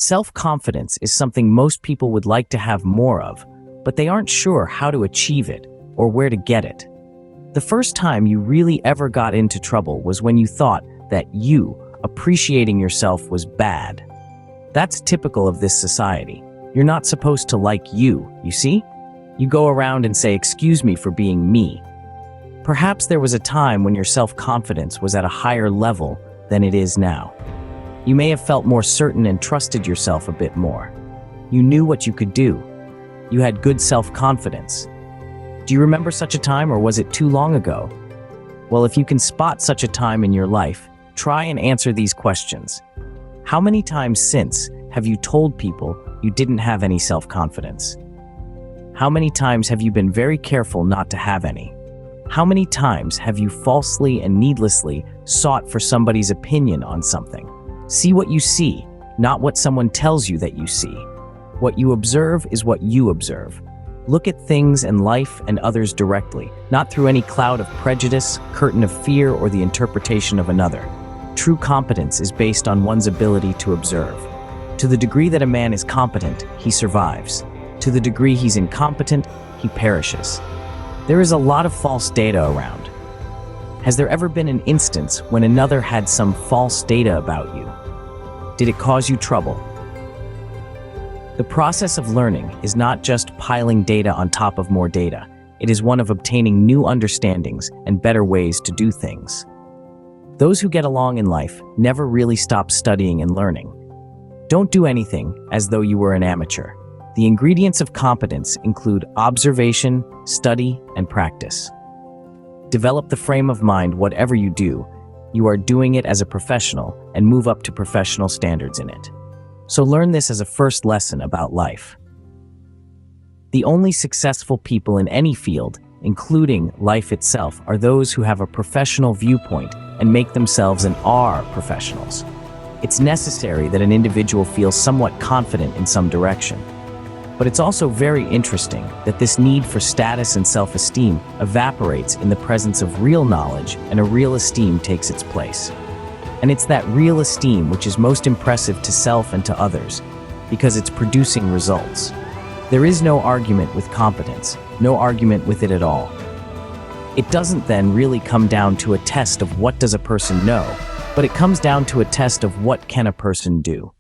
Self-confidence is something most people would like to have more of, but they aren't sure how to achieve it or where to get it. The first time you really ever got into trouble was when you thought that you appreciating yourself was bad. That's typical of this society. You're not supposed to like you see? You go around and say, "Excuse me for being me." Perhaps there was a time when your self-confidence was at a higher level than it is now. You may have felt more certain and trusted yourself a bit more. You knew what you could do. You had good self-confidence. Do you remember such a time, or was it too long ago? Well, if you can spot such a time in your life, try and answer these questions. How many times since have you told people you didn't have any self-confidence? How many times have you been very careful not to have any? How many times have you falsely and needlessly sought for somebody's opinion on something? See what you see, not what someone tells you that you see. What you observe is what you observe. Look at things and life and others directly, not through any cloud of prejudice, curtain of fear, or the interpretation of another. True competence is based on one's ability to observe. To the degree that a man is competent, he survives. To the degree he's incompetent, he perishes. There is a lot of false data around. Has there ever been an instance when another had some false data about you? Did it cause you trouble? The process of learning is not just piling data on top of more data. It is one of obtaining new understandings and better ways to do things. Those who get along in life never really stop studying and learning. Don't do anything as though you were an amateur. The ingredients of competence include observation, study, and practice. Develop the frame of mind whatever you do, you are doing it as a professional, and move up to professional standards in it. So learn this as a first lesson about life. The only successful people in any field, including life itself, are those who have a professional viewpoint and make themselves and are professionals. It's necessary that an individual feels somewhat confident in some direction. But it's also very interesting that this need for status and self-esteem evaporates in the presence of real knowledge, and a real esteem takes its place. And it's that real esteem which is most impressive to self and to others, because it's producing results. There is no argument with competence, no argument with it at all. It doesn't then really come down to a test of what does a person know, but it comes down to a test of what can a person do.